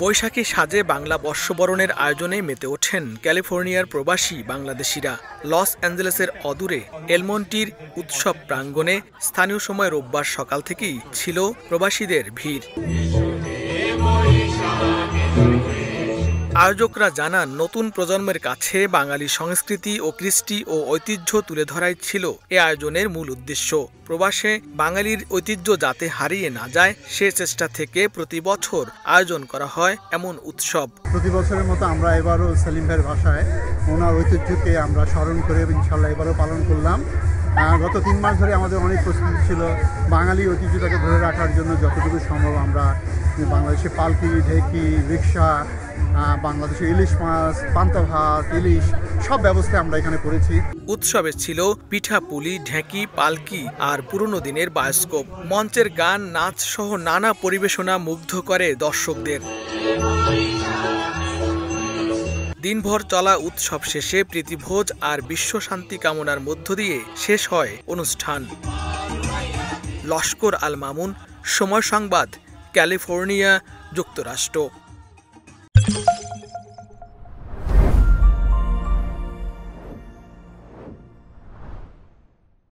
বৈশাখী সাজে বাংলা বর্ষবরণের আয়োজনে মেতে ওঠেন ক্যালিফোর্নিয়ার প্রবাসী বাংলাদেশিরা। লস অ্যাঞ্জেলেসের অদূরে এলমন্টির উৎসব প্রাঙ্গণে স্থানীয় সময় রোববার সকাল থেকেই ছিল প্রবাসীদের ভিড়। আয়োজকরা জানান, নতুন প্রজন্মের কাছে বাঙালি সংস্কৃতি ও কৃষ্টি ও ঐতিহ্য তুলে ধরাই ছিল এ আয়োজনের মূল উদ্দেশ্য। প্রবাসে বাঙালির ঐতিহ্য যাতে হারিয়ে না যায় সে চেষ্টা থেকে প্রতি বছর আয়োজন করা হয় এমন উৎসব। প্রতি বছরের মতো আমরা এবারও সেলিম ভাইয়ের ভাষায় ওনার ঐতিহ্যকে আমরা স্মরণ করে ইনশাল্লাহ এবারও পালন করলাম। গত 3 মাস ধরে আমাদের অনেক প্রস্তুতি ছিল বাঙালি ঐতিহ্যটাকে ধরে রাখার জন্য। যতটুকু সম্ভব আমরা বাংলাদেশে পালকি, ঢেকি, রিক্সা, বাংলাদেশে ইলিশ মাছ, পান্তা ভাত, ইলিশ সব ব্যবস্থা আমরা এখানে করেছি। উৎসবে ছিল পিঠাপুলি, ঢেকি, পালকি আর পুরনো দিনের বায়োস্কোপ। মঞ্চের গান, নাচ সহ নানা পরিবেশনা মুগ্ধ করে দর্শকদের। দিনভর চলা উৎসব শেষে প্রীতিভোজ আর বিশ্ব শান্তি কামনার মধ্য দিয়ে শেষ হয় অনুষ্ঠান। লস্কর আল মামুন, সময় সংবাদ, ক্যালিফোর্নিয়া, যুক্তরাষ্ট্র।